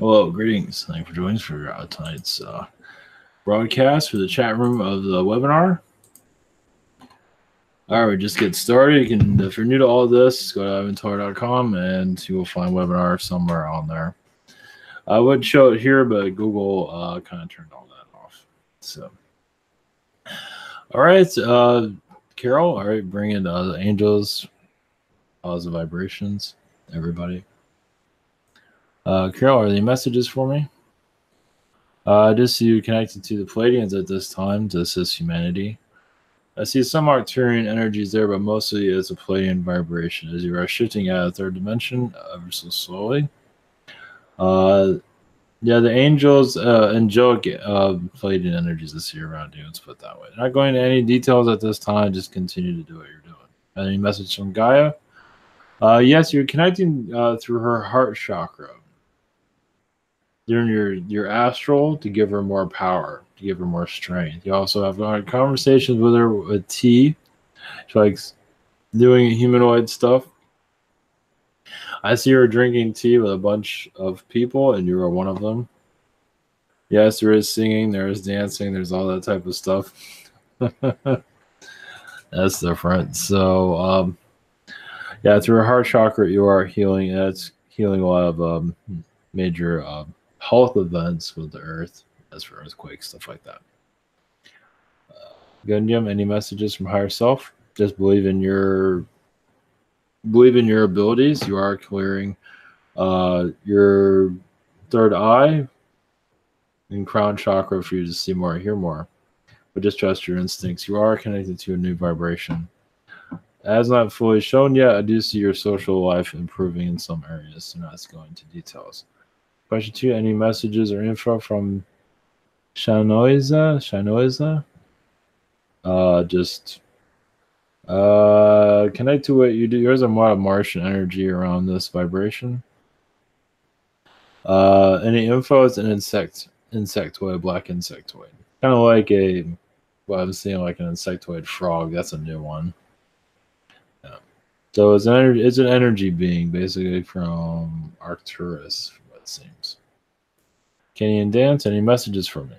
Hello, greetings. Thank you for joining us for tonight's broadcast for the chat room of the webinar. All right, we just get started. You can, if you're new to all this, go to ivantar.com and you will find webinar somewhere on there. I would show it here, but Google kind of turned all that off. So, all right, Carol. All right, bring in the angels, positive vibrations, everybody. Carol, are there any messages for me? Just you connected to the Pleiadians at this time to assist humanity. I see some Arcturian energies there, but mostly it's a Pleiadian vibration as you are shifting out of third dimension ever so slowly. Yeah, the angels, angelic Pleiadian energies I see around you. Let's put it that way. Not going into any details at this time. Just continue to do what you're doing. Any message from Gaia? Yes, you're connecting through her heart chakra. During your astral to give her more power, to give her more strength. You also have conversations with her with tea. She likes doing humanoid stuff. I see her drinking tea with a bunch of people, and you are one of them. Yes, there is singing, there is dancing, there's all that type of stuff. That's different. So, yeah, through her heart chakra, you are healing. And it's healing a lot of major health events with the earth, as for earthquakes, stuff like that. Gundium, any messages from higher self? Just believe in your abilities. You are clearing your third eye and crown chakra for you to see more, hear more. But just trust your instincts. You are connected to a new vibration. As not fully shown yet, I do see your social life improving in some areas, so not going into details. Question 2, any messages or info from Shanoiza? Just connect to what you do. There's a lot of Martian energy around this vibration. Any info is an insectoid, black insectoid. Kind of like I'm seeing like an insectoid frog. That's a new one. Yeah. So it's an energy being, basically from Arcturus, from what it seems. Kenny and Dance, any messages for me?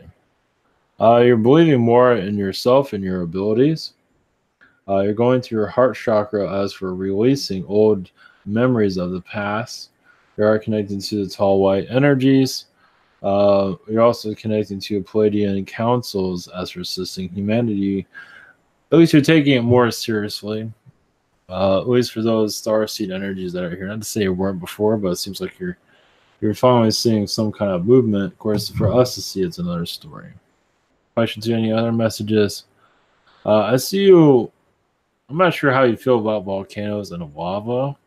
You're believing more in yourself and your abilities. You're going to your heart chakra as for releasing old memories of the past. You are connecting to the tall white energies. You're also connecting to Pleiadian councils as for assisting humanity. At least you're taking it more seriously. At least for those starseed energies that are here. Not to say you weren't before, but it seems like you're finally seeing some kind of movement. Of course, for us to see, it's another story. Question 2, any other messages? I see you. I'm not sure how you feel about volcanoes and lava.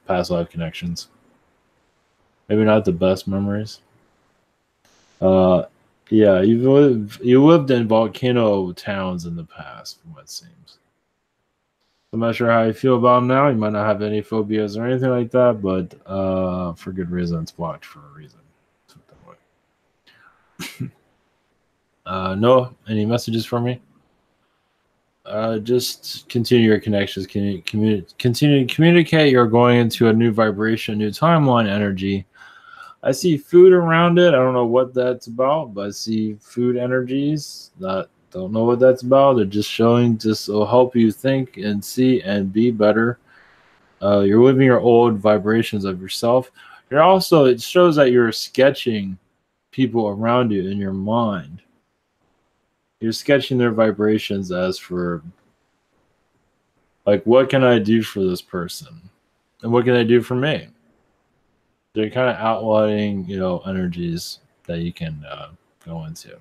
Past life connections. Maybe not the best memories. Yeah, you lived in volcano towns in the past, from what it seems. I'm not sure how you feel about them now. You might not have any phobias or anything like that, but for good reason, it's blocked for a reason. No, any messages for me? Just continue your connections. Continue to communicate. You're going into a new vibration, new timeline energy. I see food around it. I don't know what that's about, but I see food energies. Don't know what that's about. They're just showing. Just will help you think and see and be better. You're living your old vibrations of yourself. You're also. It shows that you're sketching people around you in your mind. You're sketching their vibrations as for, like, what can I do for this person? And what can I do for me? They're kind of outlining, energies that you can go into.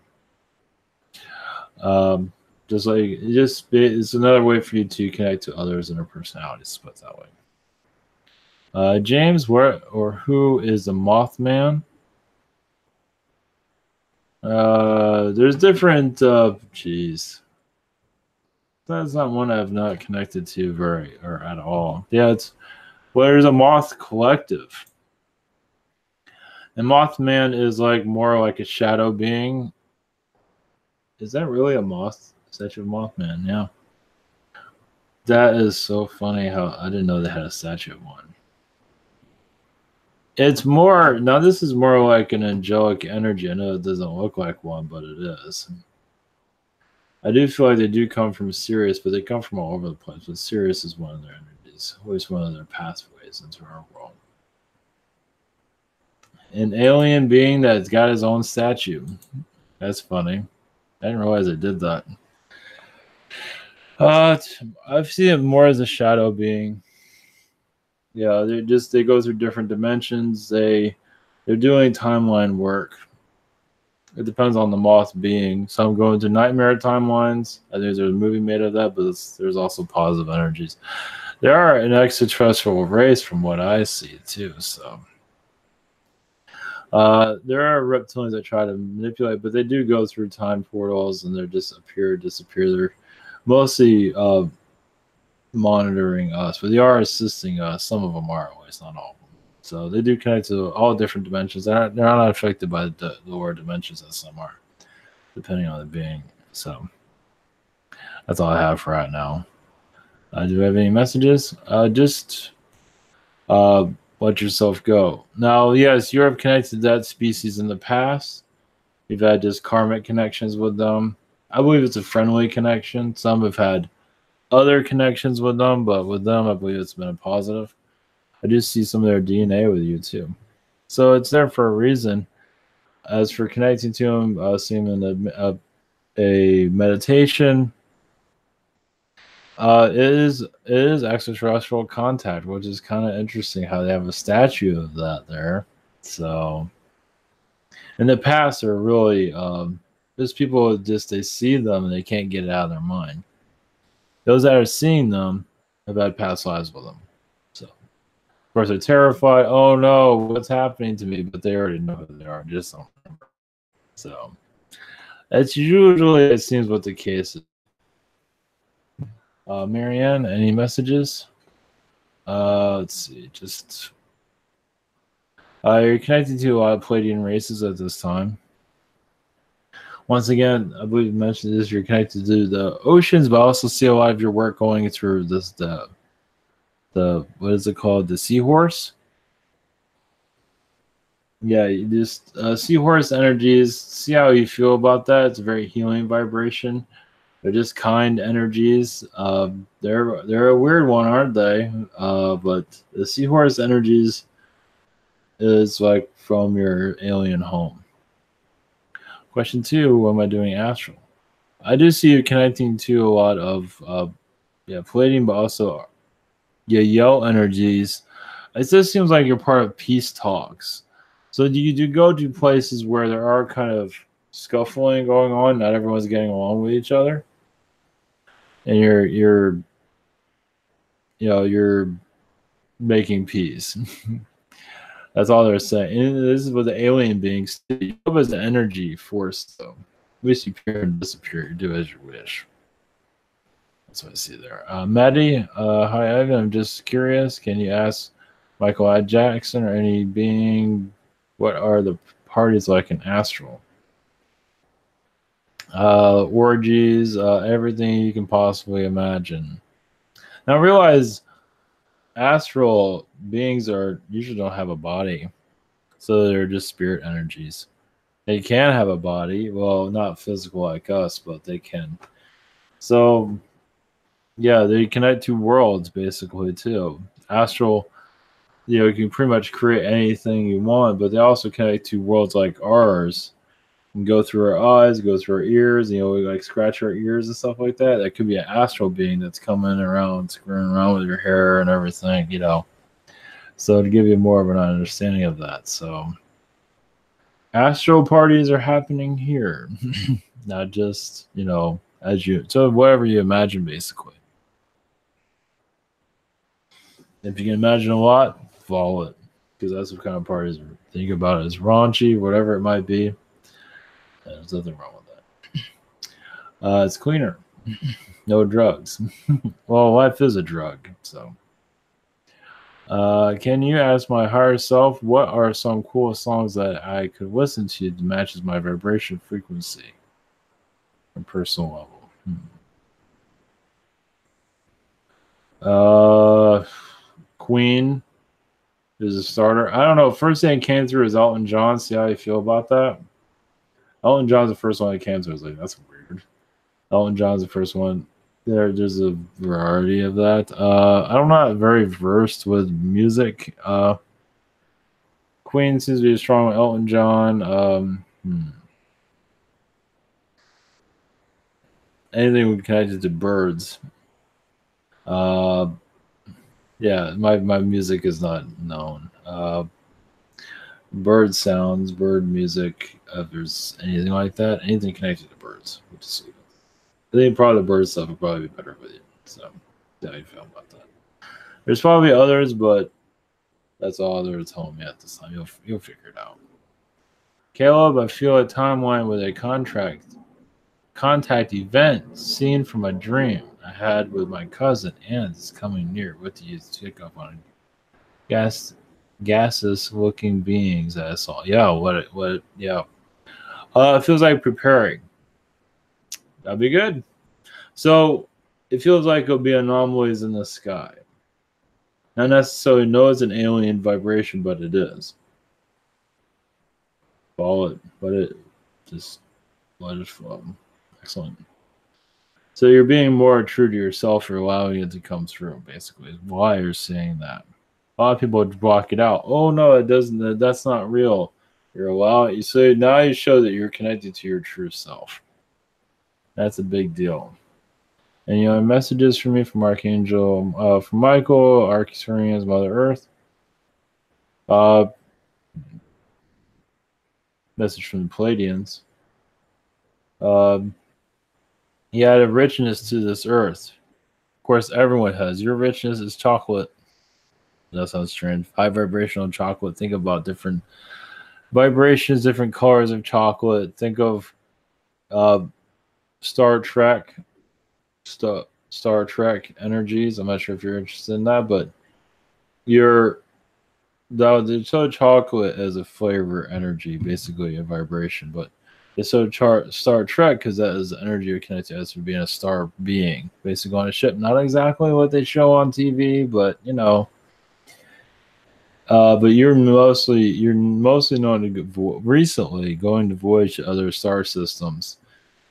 It's another way for you to connect to others and their personalities, put it that way. James, where or who is the Mothman? There's different. That's not one I've not connected to at all. Yeah, there's a Moth Collective, and Mothman is like more like a shadow being. Is that really a moth? Statue of Mothman? Yeah. That is so funny how I didn't know they had a statue of one. It's more now. This is more like an angelic energy. I know it doesn't look like one, but it is. I do feel like they do come from Sirius, but they come from all over the place. But Sirius is one of their energies, always one of their pathways into our world. An alien being that's got his own statue. That's funny. I didn't realize it did that. I've seen it more as a shadow being. Yeah, they go through different dimensions. They're doing timeline work. It depends on the moth being. Some go into nightmare timelines. I think there's a movie made of that, but there's also positive energies. They are an extraterrestrial race from what I see too. So there are reptilians that try to manipulate, but they do go through time portals and they're disappear. They're mostly monitoring us, but they are assisting us. Some of them are, at least not all of them. So they do connect to all different dimensions. They're not affected by the lower dimensions as some are, depending on the being. So that's all I have for right now. Do we have any messages? Just let yourself go. Now, yes, you have connected to that species in the past. You've had just karmic connections with them. I believe it's a friendly connection. Some have had other connections with them, but with them, I believe it's been a positive. I do see some of their DNA with you too. So it's there for a reason. As for connecting to them, seeing in a meditation, it is extraterrestrial contact, which is kind of interesting how they have a statue of that there. So in the past, they're really there's people just they see them and they can't get it out of their mind. Those that are seeing them have had past lives with them. So of course they're terrified. Oh no, what's happening to me? But they already know who they are. Just don't remember. So that's usually it seems what the case is. Marianne, any messages? Let's see. Just you're connected to a lot of Palladian races at this time. Once again, I believe you mentioned this. You're connected to the oceans, but I also see a lot of your work going through this the what is it called? The seahorse. Yeah, you just seahorse energies. See how you feel about that. It's a very healing vibration. They're just kind energies. They're a weird one, aren't they? But the seahorse energies is like from your alien home. Question 2, what am I doing astral? I do see you connecting to a lot of Palladium, but also yell energies. It just seems like you're part of peace talks. So do you go to places where there are kind of scuffling going on, not everyone's getting along with each other? And you're making peace. That's all they're saying. And this is with the alien beings. Yoga is the energy force, though. At least you appear and disappear. You do as you wish. That's what I see there. Maddie, hi, Ivan. I'm just curious. Can you ask Michael I. Jackson or any being what are the parties like in astral? Orgies, everything you can possibly imagine. Now realize astral beings usually don't have a body, so they're just spirit energies. They can have a body, well, not physical like us, but they can. So yeah, they connect to worlds basically too. Astral, you can pretty much create anything you want, but they also connect to worlds like ours and go through our eyes, go through our ears, we like scratch our ears and stuff like that. That could be an astral being that's coming around, screwing around with your hair and everything, So to give you more of an understanding of that. So astral parties are happening here. Not just, so whatever you imagine basically. If you can imagine a lot, follow it. Because that's what kind of parties think about it as raunchy, whatever it might be. There's nothing wrong with that. It's cleaner. No drugs. Well, life is a drug, so. Can you ask my higher self what are some cool songs that I could listen to that matches my vibration frequency on personal level? Queen. is a starter. I don't know. First thing that came through is Elton John. See how you feel about that. Elton John's the first one that came through. I was like, that's weird. Elton John's the first one. There's a variety of that. I'm not very versed with music. Queen seems to be strong with Elton John. Anything connected to birds. Yeah, my music is not known. Bird sounds, bird music. If there's anything like that, anything connected to birds, we'll just see. I think probably the bird stuff would probably be better with you. So, how you feel about that? There's probably others, but that's all that's home yet this time. You'll figure it out. Caleb, I feel a timeline with a contact event seen from a dream I had with my cousin, and it's coming near. What do you pick up on? Gaseous looking beings that I saw. Yeah, what yeah. It feels like preparing. That'd be good. So it feels like it'll be anomalies in the sky. Not necessarily know it's an alien vibration, but it is. Follow it, but it just let it flow. Excellent. So you're being more true to yourself. You're allowing it to come through. Basically, is why you're saying that. A lot of people block it out. Oh no, it doesn't. That's not real. You're allowing. So now you show that you're connected to your true self. That's a big deal. And you know, messages from me from Archangel, from Michael, Arcturians, Mother Earth. Message from the Palladians. He had a richness to this earth. Of course, everyone has. Your richness is chocolate. That sounds strange. High vibrational chocolate. Think about different vibrations, different colors of chocolate. Think of Star Trek. Star Trek energies. I'm not sure if you're interested in that, but the so chocolate as a flavor energy, basically a vibration, but it's so Star Trek because that is the energy you're connected as for being a star being, basically on a ship. Not exactly what they show on TV, but you know. But you're mostly known to recently going to voyage to other star systems,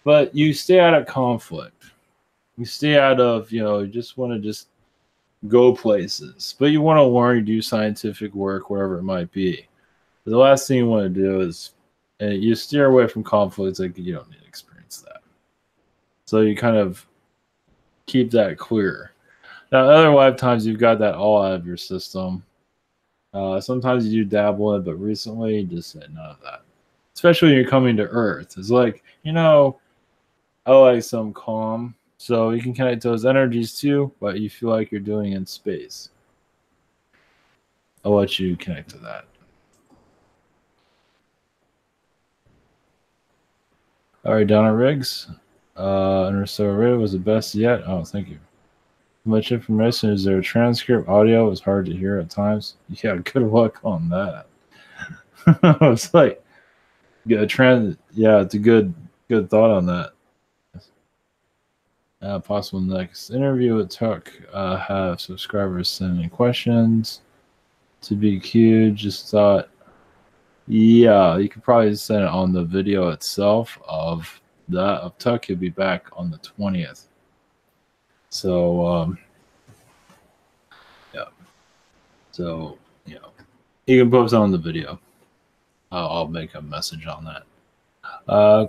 but you stay out of conflict. You stay out of you just want to just go places, but you want to learn, do scientific work wherever it might be. But the last thing you want to do is you steer away from conflicts. Like you don't need to experience that, so you kind of keep that clear. Now, other lifetimes you've got that all out of your system. Sometimes you do dabble in it, but recently you just said none of that. Especially when you're coming to Earth, it's like I like some calm. So you can connect those energies too, but you feel like you're doing in space. I'll let you connect to that. All right, Donna Riggs. Interstellar Radio was the best yet. Oh, thank you. Much information. Is there a transcript? Audio is hard to hear at times. Yeah, good luck on that. It's like yeah, it's a good thought on that. Possible next interview with Tuck. Have subscribers send in questions to be queued. Just thought, yeah, you could probably send it on the video itself of Tuck. He'll be back on the 20th. So, yeah. So, you can post on the video. I'll make a message on that.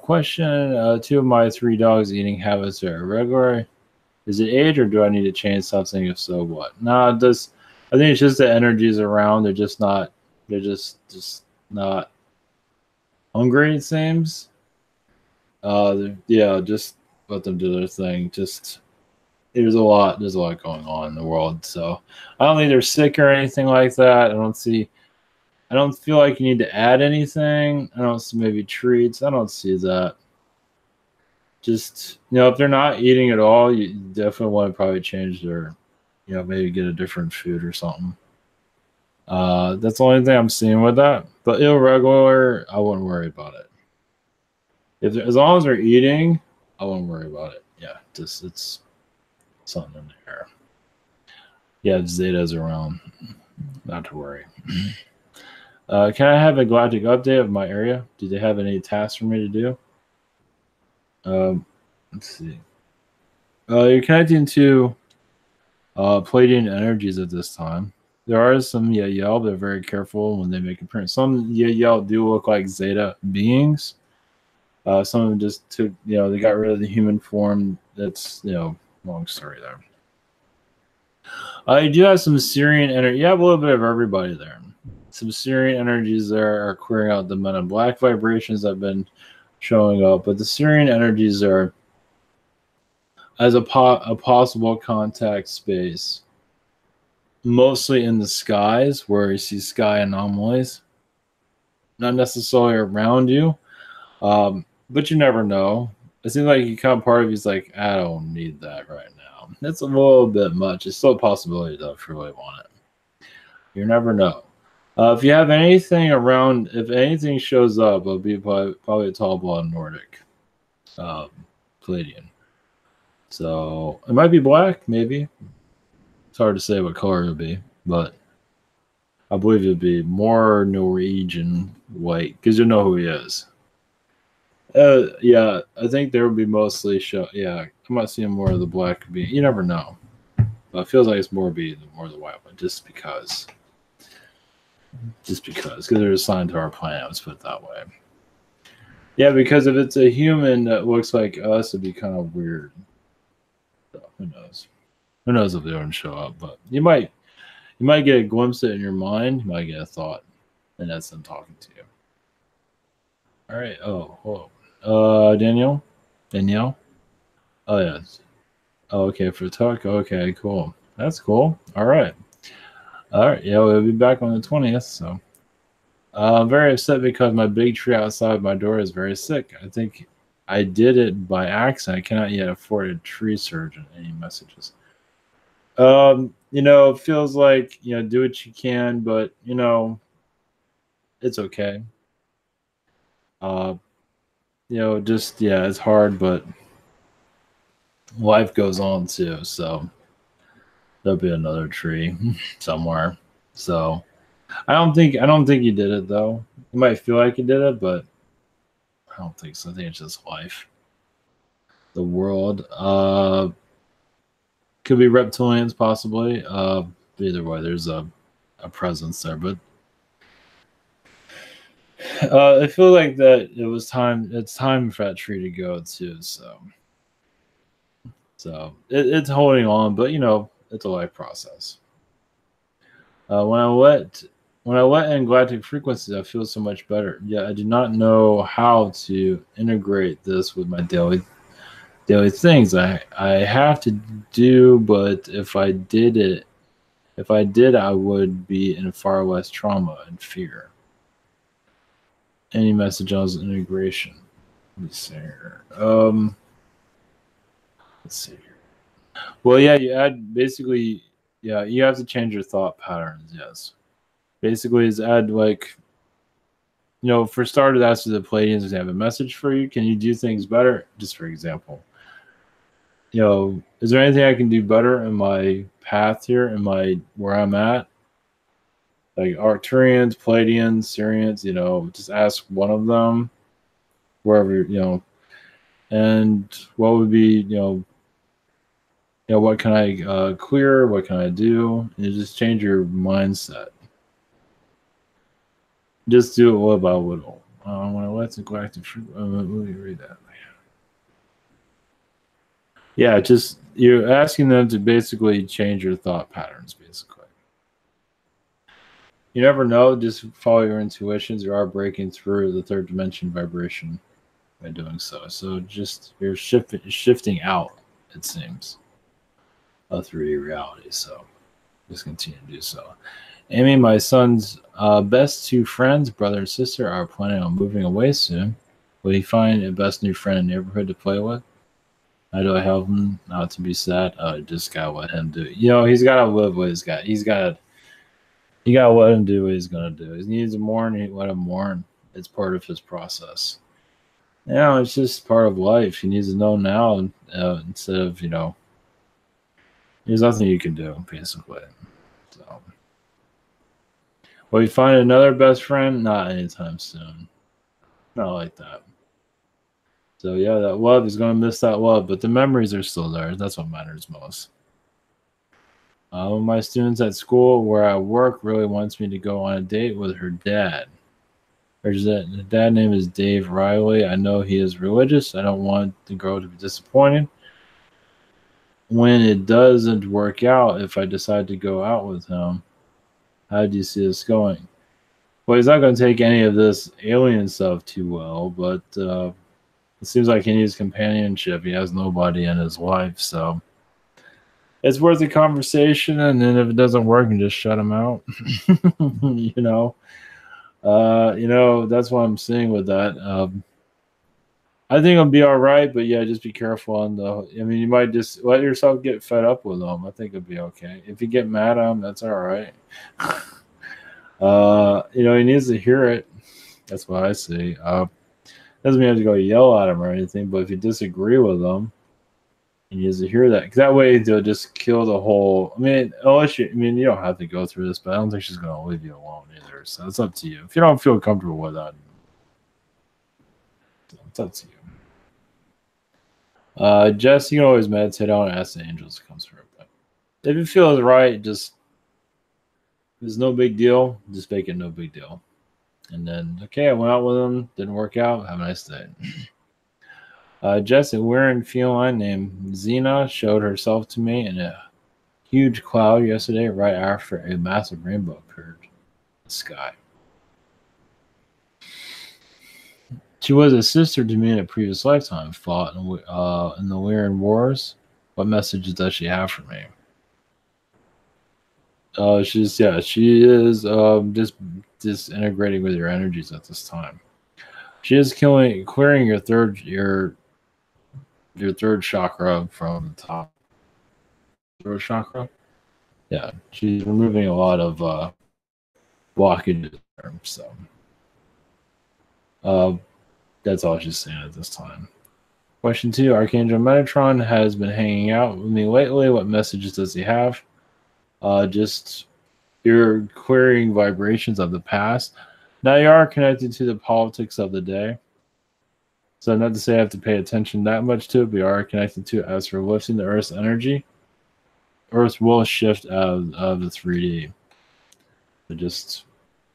Question: 2 of my 3 dogs' eating habits are irregular. Is it age, or do I need to change something? If so, what? Nah, I think it's just the energies around. They're just not. They're just not hungry. It seems. Yeah, just let them do their thing. Just there's a lot going on in the world. So I don't think they're sick or anything like that. I don't feel like you need to add anything. I don't see maybe treats. I don't see that. Just, if they're not eating at all, you definitely want to probably change their, maybe get a different food or something. That's the only thing I'm seeing with that. But irregular, I wouldn't worry about it. As long as they're eating, I wouldn't worry about it. Yeah, it's something in there. Yeah, Zeta's around. not to worry. Can I have a galactic update of my area? Do they have any tasks for me to do? Let's see. You're connecting to Palladian energies at this time. There are some Yael, they're very careful when they make appearance. Some Yael do look like Zeta beings. Some of them just took, they got rid of the human form. That's, long story there. You do have some Syrian energy. You have a little bit of everybody there. Some Syrian energies there are clearing out the Men in Black vibrations that have been showing up, but the Syrian energies are as a possible contact space, mostly in the skies where you see sky anomalies, not necessarily around you, but you never know. It seems like you kind of part of you's like, I don't need that right now. That's a little bit much. It's still a possibility though if you really want it. You never know. If you have anything around, if anything shows up, it'll be probably a tall blonde Nordic, Palladian. So it might be black, maybe. It's hard to say what color it would be, but I believe it would be more Norwegian white because you know who he is. Yeah, I think there would be mostly Yeah, I might see more of the black being. You never know, but it feels like it's more the white one, just because they're assigned to our planet. Let's put it that way. Yeah, because if it's a human that looks like us, it'd be kind of weird. So, who knows? Who knows if they don't show up? But you might get a glimpse of it in your mind. You might get a thought, and that's them talking to you. All right. Oh, whoa. Danielle. Oh yes. Oh, okay, for talk. Okay, cool. That's cool. All right. Yeah, we'll be back on the 20th. So I'm very upset because my big tree outside my door is very sick. I think I did it by accident. I cannot yet afford a tree surgeon. Any messages? It feels like, do what you can, but it's okay. It's hard, but life goes on too. So there'll be another tree somewhere. So I don't think you did it though. You might feel like you did it, but I don't think so. I think it's just life. The world. Could be reptilians possibly. Either way, there's a presence there, but I feel like that it was time. It's time for that tree to go too. So it's holding on, but it's a life process. When I let in galactic frequencies, I feel so much better. Yeah, I do not know how to integrate this with my daily things I have to do, but if I did, I would be in far less trauma and fear. Any message on integration? Let me see here. Let's see here. Well, yeah, you add basically, yeah, you have to change your thought patterns. Yes, basically, is add like, for starters, after the Palladians have a message for you. Can you do things better? Just for example, is there anything I can do better in my path here, where I'm at? Like Arcturians, Palladians, Syrians, just ask one of them, wherever, and what would be, what can I clear? What can I do? And just change your mindset. Just do it little by little. When I let the galactic, let me read that. Yeah, just you're asking them to basically change your thought patterns, basically. You never know, just follow your intuitions. You are breaking through the third dimension vibration by doing so. So just you're shifting out, it seems, through your reality. So just continue to do so. Amy, my son's best two friends, brother and sister, are planning on moving away soon. Will he find a best new friend in the neighborhood to play with? How do I help him not to be sad? Just gotta let him do it. He's gotta live what he's got. You gotta let him do what he's gonna do. He needs to mourn, you let him mourn. It's part of his process. It's just part of life. He needs to know now instead of, there's nothing you can do, basically. So Will you find another best friend? Not anytime soon. Not like that. So yeah, that love is going to miss that love, but the memories are still there. That's what matters most. One of my students at school where I work really wants me to go on a date with her dad. The dad name is Dave Riley. I know he is religious. I don't want the girl to be disappointed. When it doesn't work out, if I decide to go out with him, how do you see this going? Well, he's not going to take any of this alien stuff too well, but it seems like he needs companionship. He has nobody in his life, so it's worth a conversation. And then if it doesn't work, you can just shut him out. you know, that's what I'm seeing with that. I think it'll be all right, but yeah, just be careful on the. I mean, you might just let yourself get fed up with them. I think it'll be okay. If you get mad at him, that's all right. He needs to hear it. That's what I see. Doesn't mean you have to go yell at him or anything, but if you disagree with them, he needs to hear that. Because that way they'll just kill the whole. I mean, unless you don't have to go through this, but I don't think she's going to leave you alone either. So it's up to you. If you don't feel comfortable with that, it's up to you. Jess, you can always meditate on and ask the angels to come through. But if you feel it's right, just there's no big deal. Just make it no big deal. And then, okay, I went out with him. Didn't work out. Have a nice day. Jess, a wearing feline named Xena showed herself to me in a huge cloud yesterday right after a massive rainbow appeared in the sky. She was a sister to me in a previous lifetime, fought in the Lyran Wars. What messages does she have for me? She is just disintegrating with your energies at this time. She is clearing your third chakra from the top. Throat chakra. Yeah, she's removing a lot of blockages there, so that's all she's saying at this time. Question 2, Archangel Metatron has been hanging out with me lately. What messages does he have? Just you're clearing vibrations of the past. Now you are connected to the politics of the day. So not to say I have to pay attention that much to it, but you are connected to it. As for lifting the Earth's energy, Earth will shift out of the 3D. So just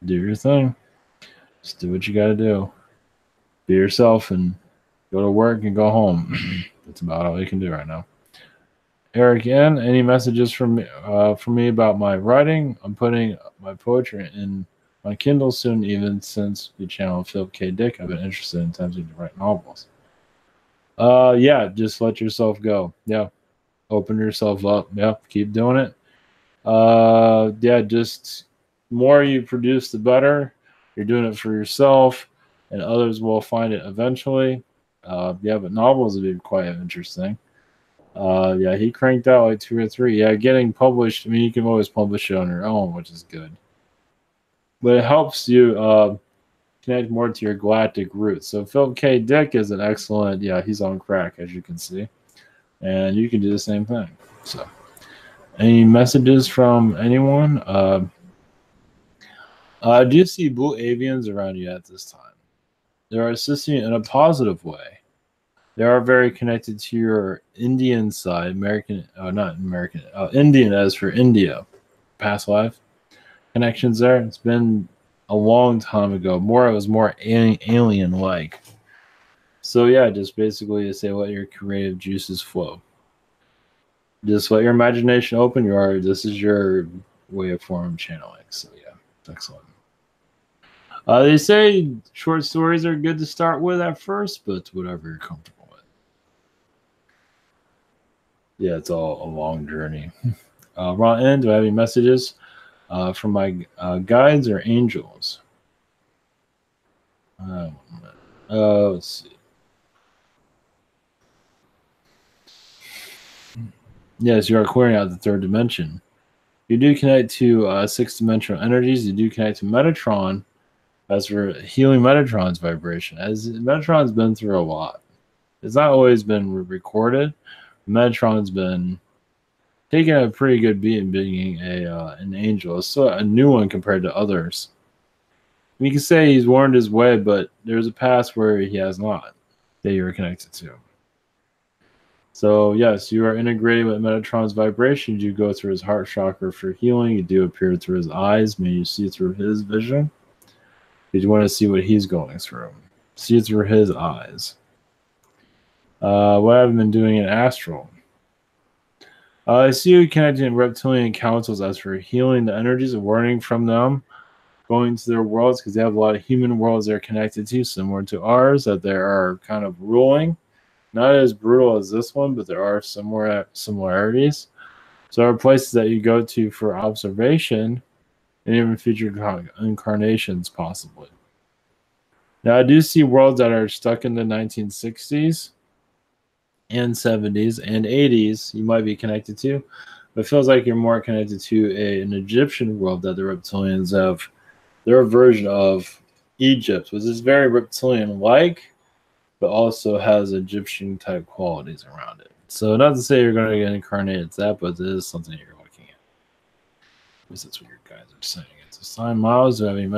do your thing. Just do what you got to do. Be yourself and go to work and go home. That's about all you can do right now. Eric N, any messages from me about my writing? I'm putting my poetry in my Kindle soon, even since the channel Philip K. Dick. I've been interested in attempting to write novels. Yeah, just let yourself go. Yeah. Open yourself up. Yeah, keep doing it. Yeah, just more you produce, the better. You're doing it for yourself, and others will find it eventually. Yeah, but novels would be quite interesting. Yeah, he cranked out like 2 or 3. Yeah, getting published. I mean, you can always publish it on your own, which is good. But it helps you connect more to your galactic roots. So Philip K. Dick is an excellent. Yeah, he's on crack, as you can see. And you can do the same thing. So, any messages from anyone? Do you see blue avians around you at this time? They are assisting you in a positive way. They are very connected to your Indian side, Indian as for India, past life connections there. It's been a long time ago. It was more alien-like. So yeah, just basically to say let your creative juices flow. Just let your imagination open. This is your way of form channeling. So yeah, excellent. They say short stories are good to start with at first, but whatever you're comfortable with. Yeah, it's all a long journey. Ron N, do I have any messages from my guides or angels? Let's see. Yes, you are clearing out the third dimension. You do connect to six-dimensional energies. You do connect to Metatron. As for healing Metatron's vibration, as Metatron's been through a lot. It's not always been recorded. Metatron's been taking a pretty good beat in being an angel. It's still a new one compared to others. You can say he's warned his way, but there's a past where he has not that you're connected to. So yes, you are integrated with Metatron's vibrations. You go through his heart chakra for healing. You do appear through his eyes. May you see through his vision. Did you want to see what he's going through? See it through his eyes. What I've been doing in astral. I see you connecting reptilian councils as for healing the energies of warning from them, going to their worlds because they have a lot of human worlds they're connected to, similar to ours, that they are kind of ruling. Not as brutal as this one, but there are similarities. So there are places that you go to for observation and even future incarnations, possibly. Now, I do see worlds that are stuck in the 1960s and 70s and 80s you might be connected to, but it feels like you're more connected to an Egyptian world that the reptilians have their version of Egypt, which is very reptilian-like, but also has Egyptian-type qualities around it. So not to say you're going to get incarnated to that, but it is something you're looking at. At least that's what your guys are saying. It's a sign, Miles. Do you have any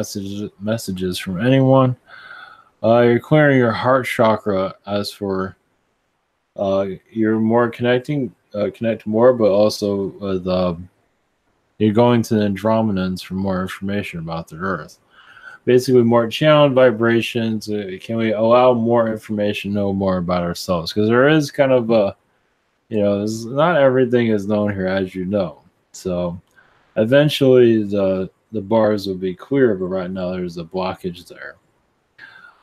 messages from anyone? You're clearing your heart chakra as for you're more connect more, but also with you're going to the Andromedans for more information about the Earth. Basically, more channeled vibrations. Can we allow more information, know more about ourselves? Because there is kind of a, not everything is known here, as you know. So eventually, the bars will be clear, but right now there's a blockage there.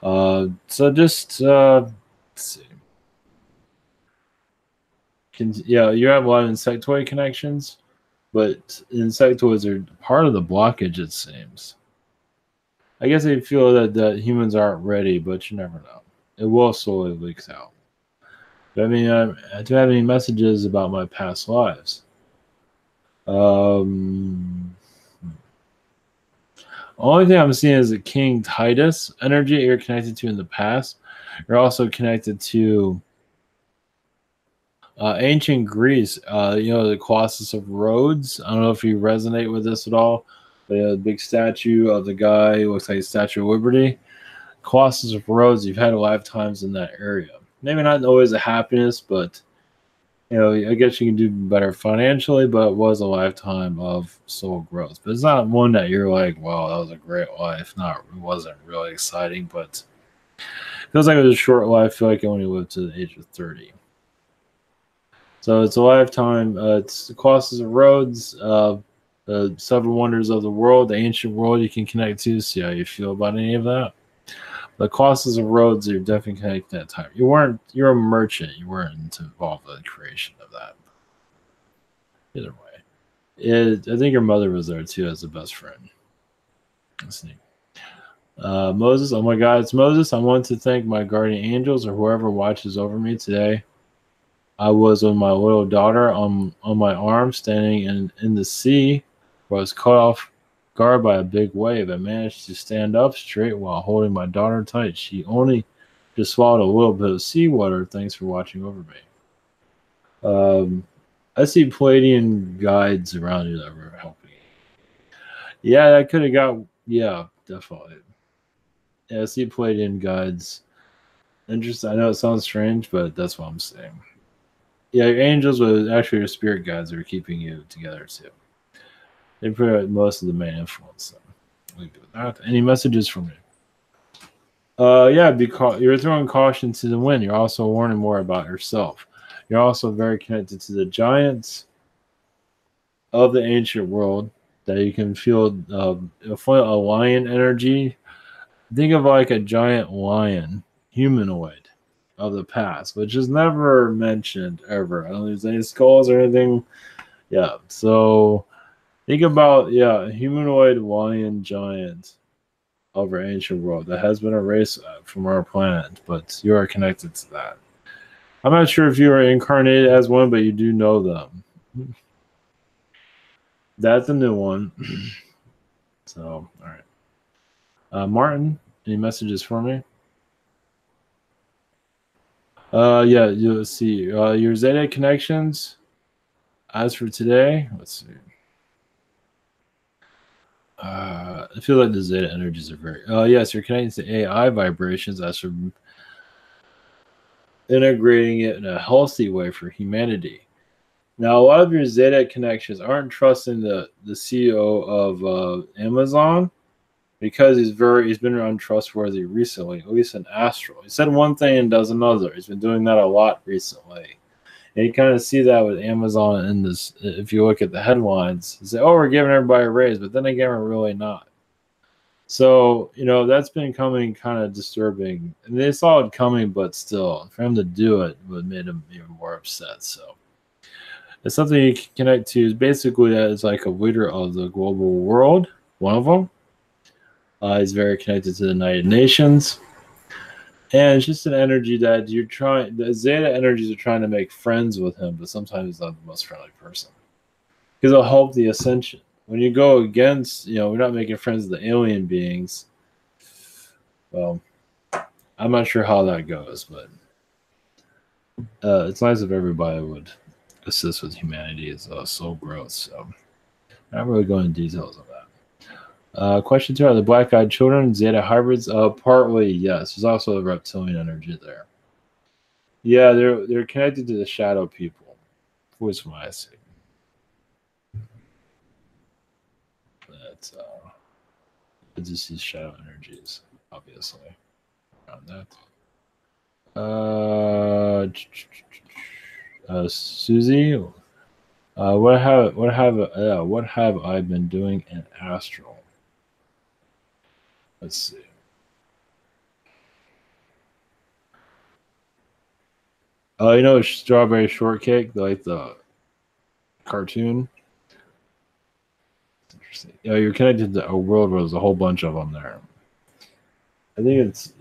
So just let's see. You have a lot of insectoid connections, but insectoids are part of the blockage, it seems. I guess they feel that humans aren't ready, but you never know. It will slowly leak out. But I mean, do I have any messages about my past lives? Only thing I'm seeing is the King Titus energy you're connected to in the past. You're also connected to ancient Greece. The Colossus of Rhodes. I don't know if you resonate with this at all. The big statue of the guy who looks like a Statue of Liberty. Colossus of Rhodes. You've had lifetimes in that area. Maybe not always a happiness, but I guess you can do better financially, but it was a lifetime of soul growth. But it's not one that you're like, wow, that was a great life. It wasn't really exciting, but it feels like it was a short life. I feel like I only lived to the age of 30. So it's a lifetime. It's the Colossus of Rhodes, the seven wonders of the world, the ancient world you can connect to. See how you feel about any of that. The Colossus of Rhodes, you're definitely connected at that time. You're a merchant. You weren't involved in the creation of that. Either way. I think your mother was there too as a best friend. Let's see. Moses, oh my God, it's Moses. I want to thank my guardian angels or whoever watches over me today. I was with my little daughter on my arm, standing in the sea, where I was caught off guard by a big wave. I managed to stand up straight while holding my daughter tight. She only just swallowed a little bit of seawater. Thanks for watching over me. I see Palladian guides around you that were helping. Yeah, that could have got. Yeah, definitely. Yeah, I see Palladian guides. Interesting. I know it sounds strange, but that's what I'm saying. Yeah, your angels, but actually your spirit guides are keeping you together too. They put most of the main influence. So any messages from you? Yeah, you're throwing caution to the wind. You're also warning more about yourself. You're also very connected to the giants of the ancient world that you can feel a lion energy. Think of like a giant lion, humanoid of the past, which is never mentioned ever. I don't think there's any skulls or anything. Yeah, so think about a humanoid lion giant of our ancient world that has been erased from our planet, but you are connected to that. I'm not sure if you are incarnated as one, but you do know them. That's a new one. So, all right. Martin, any messages for me? Yeah, you'll see your Zeta connections. As for today, let's see. I feel like the Zeta energies are very. Oh yes, you're connecting to AI vibrations. As for integrating it in a healthy way for humanity. Now, a lot of your Zeta connections aren't trusting the CEO of Amazon because he's been untrustworthy recently, at least in Astral. He said one thing and does another. He's been doing that a lot recently. And you kind of see that with Amazon in this. If you look at the headlines, you say, "Oh, we're giving everybody a raise," but then again, we're really not. So that's been coming kind of disturbing. And they saw it coming, but still, for him to do it would made him even more upset. So it's something you can connect to. Is basically that it's like a leader of the global world. One of them. He's very connected to the United Nations. And it's just an energy that the Zeta energies are trying to make friends with him, but sometimes he's not the most friendly person. Because it'll help the ascension. When you go against, we're not making friends with the alien beings. Well, I'm not sure how that goes, but it's nice if everybody would assist with humanity's soul growth. So I'm not really going into details on that. Question 2: Are the black-eyed children Zeta hybrids? Partly, yes. There's also a reptilian energy there. Yeah, they're connected to the shadow people. Was what I see. But it's just these shadow energies, obviously, around that. Susie, what have I been doing in Astral? Let's see. Strawberry Shortcake, like the cartoon. It's interesting. You're connected to a world where there's a whole bunch of them there. I think it's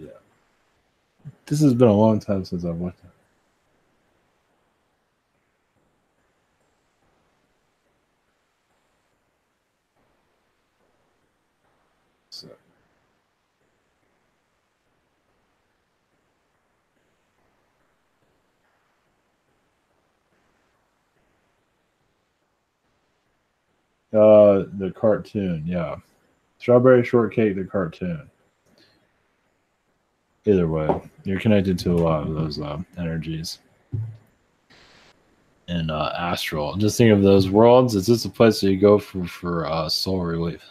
This has been a long time since I've watched it. So. The cartoon, yeah. Strawberry Shortcake, the cartoon. Either way, you're connected to a lot of those energies. And Astral. Just think of those worlds. It's just a place that you go for soul relief.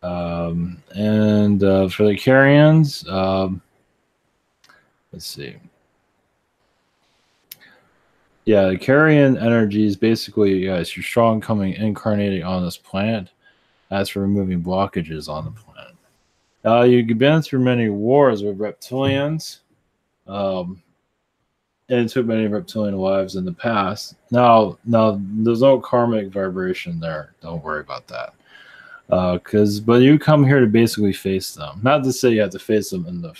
And for the Carians, let's see. Yeah, the Carian energy is basically, yes, you're strong coming incarnating on this planet. As for removing blockages on the planet. You've been through many wars with reptilians. And it took many reptilian lives in the past. Now, there's no karmic vibration there. Don't worry about that. But you come here to basically face them. Not to say you have to face them in the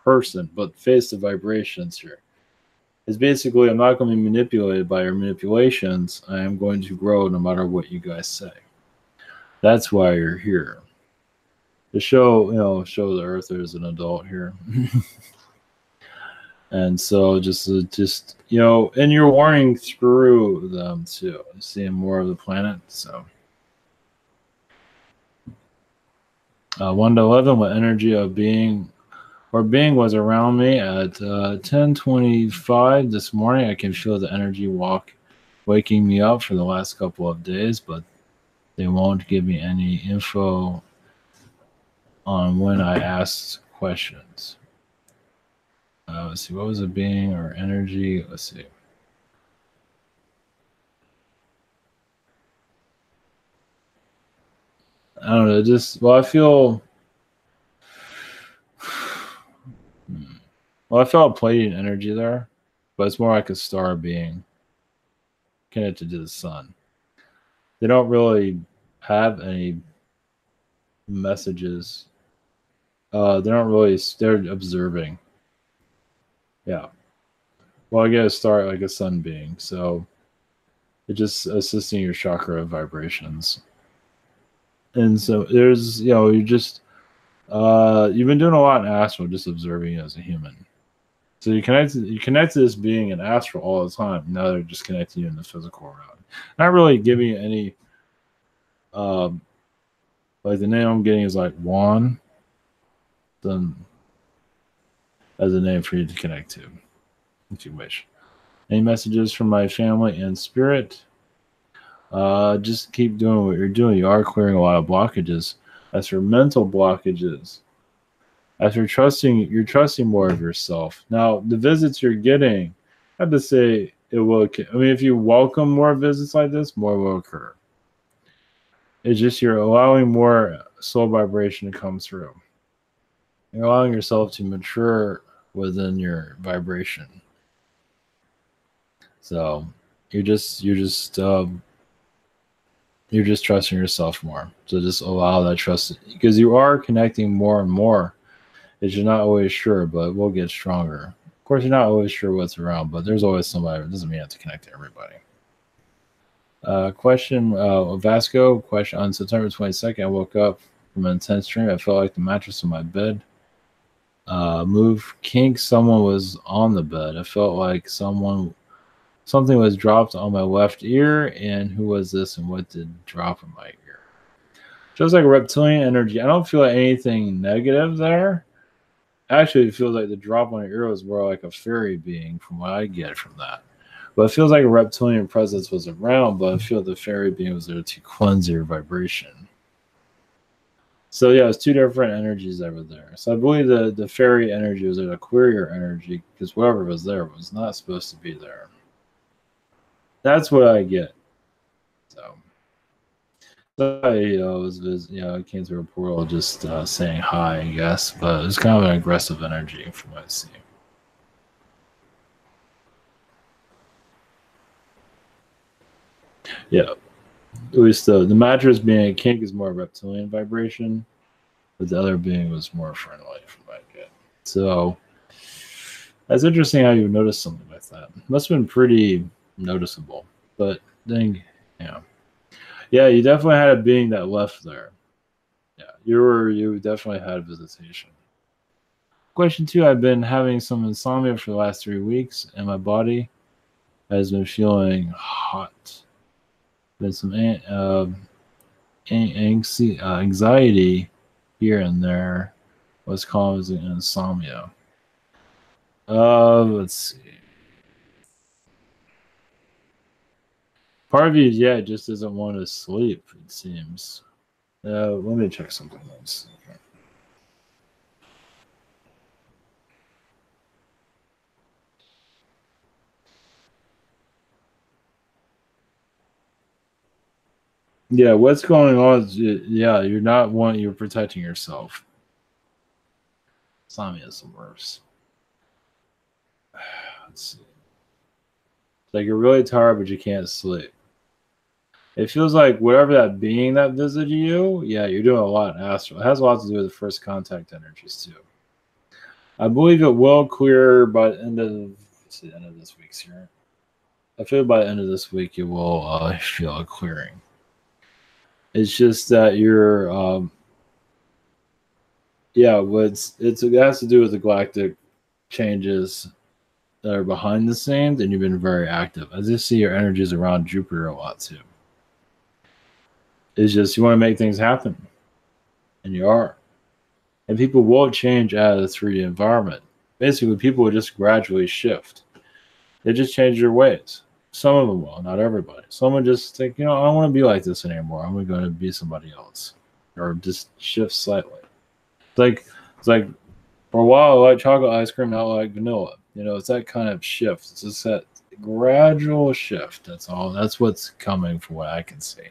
person, but face the vibrations here. It's basically, I'm not going to be manipulated by your manipulations. I am going to grow no matter what you guys say. That's why you're here. To show the Earth as an adult here. And so just and you're warning through them too, seeing more of the planet. So 1 to 11, what energy of being was around me at 10:25 this morning. I can feel the energy waking me up for the last couple of days, but they won't give me any info on when I asked questions. Let's see, what was a being or energy? Let's see. I don't know. I feel. I felt Pleiadian energy there, but it's more like a star being connected to the sun. They don't really have any messages. They're observing. Yeah. Well, I get a star like a sun being, so it's just assisting your chakra vibrations. And so there's, you've been doing a lot in Astral, just observing as a human. So you connect to this being in astral all the time. Now they're just connecting you in the physical realm. Not really giving you any like the name I'm getting is like Juan. Then as a name for you to connect to, if you wish. Any messages from my family and spirit? Just keep doing what you're doing. You are clearing a lot of blockages. As for mental blockages, as for trusting, you're trusting more of yourself. Now, the visits you're getting, I have to say, it will. I mean, if you welcome more visits like this, more will occur. It's just you're allowing more soul vibration to come through. You're allowing yourself to mature within your vibration. So you're just trusting yourself more. So just allow that trust, because you are connecting more and more. Is you're not always sure, but we'll get stronger. Of course, you're not always sure what's around, but there's always somebody. It doesn't mean you have to connect to everybody. Question, Vasco, question on September 22nd, I woke up from an intense dream. I felt like the mattress on my bed moved. Kink, someone was on the bed. I felt like something was dropped on my left ear. And who was this and what did drop in my ear? Just like a reptilian energy. I don't feel like anything negative there. Actually, it feels like the drop on your ear was more like a fairy being from what I get from that. But it feels like a reptilian presence was around, but I feel the fairy being was there to cleanse your vibration. So yeah, it's two different energies that were there. So I believe the fairy energy was a queer energy, because whatever was there was not supposed to be there. That's what I get. So I came through a portal just saying hi, I guess, but it was kind of an aggressive energy from what I see. Yeah, at least the mattress being a kink is more reptilian vibration, but the other being was more friendly from what I get. So that's interesting how you noticed something like that. Must have been pretty noticeable, but then yeah, you definitely had a being that left there. Yeah, you definitely had visitation. Question 2, I've been having some insomnia for the last 3 weeks, and my body has been feeling hot. Been some anxiety here and there. What's causing insomnia? Let's see. Part of you, just doesn't want to sleep, it seems. Let me check something else. Yeah, what's going on is, you're protecting yourself. Insomnia is the worst. Let's see. It's like you're really tired, but you can't sleep. It feels like whatever that being that visited you, you're doing a lot in astral. It has a lot to do with the first contact energies too. I believe it will clear by the end of this week's here. I feel by the end of this week you will feel a clearing. It's just that you're it has to do with the galactic changes that are behind the scenes, and you've been very active. I just see your energies around Jupiter a lot too. It's just you want to make things happen, and you are. And people will change out of the 3D environment. Basically, people will just gradually shift. They just change their ways. Some of them will, not everybody. Some will just think, I don't want to be like this anymore. I'm going to be somebody else, or just shift slightly. It's like for a while, I like chocolate ice cream, now I like vanilla. It's that kind of shift. It's just that gradual shift. That's all. That's what's coming from what I can see.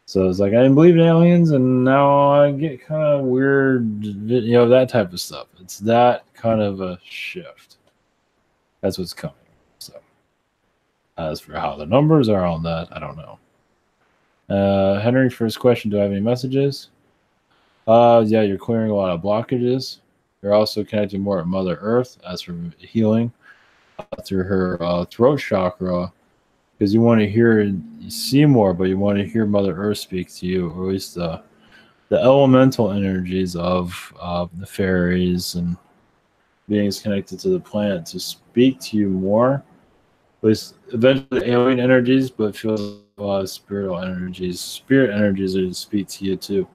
So it's like I didn't believe in aliens, and now I get kind of weird, that type of stuff. It's that kind of a shift. That's what's coming. So as for how the numbers are on that, I don't know. Henry, first question, do I have any messages? You're clearing a lot of blockages. You're also connecting more with Mother Earth as for healing through her throat chakra, because you want to hear and see more, but you want to hear Mother Earth speak to you, or at least the elemental energies of the fairies and beings connected to the planet to speak to you more. With eventually alien energies, but feels a lot of spiritual energies. Spirit energies are to speak to you too.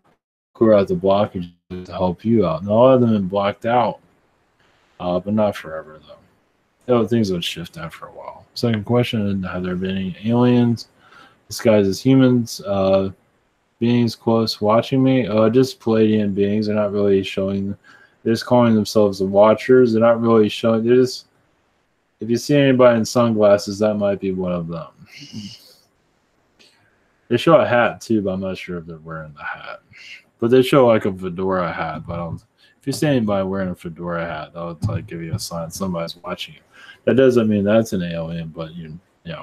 Clear out the blockages to help you out. And a lot of them have blocked out, but not forever though. Things would shift after a while. Second question: have there been any aliens disguised as humans? Beings close watching me? Just Palladian beings. They're not really showing. They're just calling themselves the Watchers. They're not really showing. They're just. If you see anybody in sunglasses, that might be one of them. They show a hat too, but I'm not sure if they're wearing the hat. But they show like a fedora hat. But if you see anybody wearing a fedora hat, that'll like give you a sign somebody's watching you. That doesn't mean that's an alien, but you know,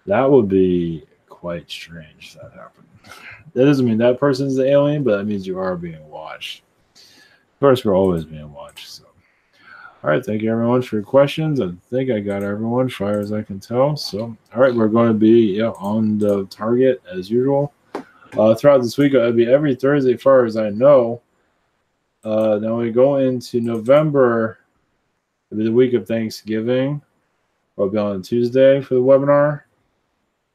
that would be quite strange if that happened. That doesn't mean that person's the alien, but that means you are being watched. Of course, we're always being watched. So, all right, thank you everyone for your questions. I think I got everyone as far as I can tell. So, all right, we're going to be on the target as usual. Throughout this week, it'll be every Thursday, as far as I know. Then we go into November. It'll be the week of Thanksgiving. We'll be on Tuesday for the webinar.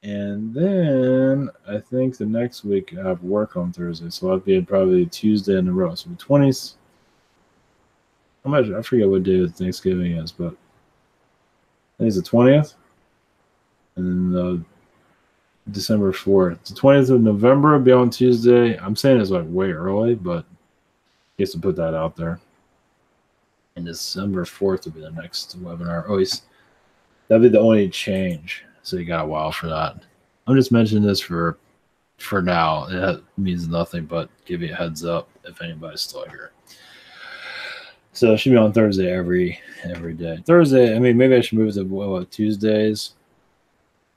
And then I think the next week I have work on Thursday. So I'll be probably Tuesday in a row. So the 20th. I forget what day of Thanksgiving is, but I think it's the 20th. And then December 4th. The 20th of November will be on Tuesday. I'm saying it's like way early, but I guess to put that out there. And December 4th will be the next webinar. That'll be the only change. So you got a while for that. I'm just mentioning this for now. It means nothing, but give you a heads up if anybody's still here. So it should be on Thursday every day. Thursday, I mean, maybe I should move it to Tuesdays.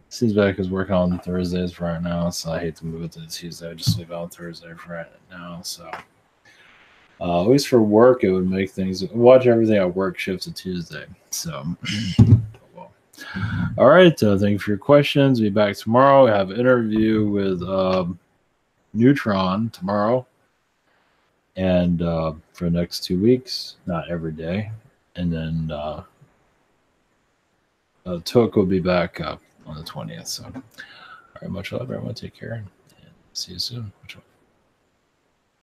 Seems bad because working on Thursdays for right now, so I hate to move it to Tuesday. I just leave it on Thursday for right now. So at least for work, it would make things. Watch everything at work shifts to Tuesday. So. All right. Thank you for your questions. Be back tomorrow. We have an interview with Neutron tomorrow. And for the next 2 weeks, not every day. And then Took will be back up on the 20th. So, all right. Much love, everyone. Take care. And see you soon. Much love.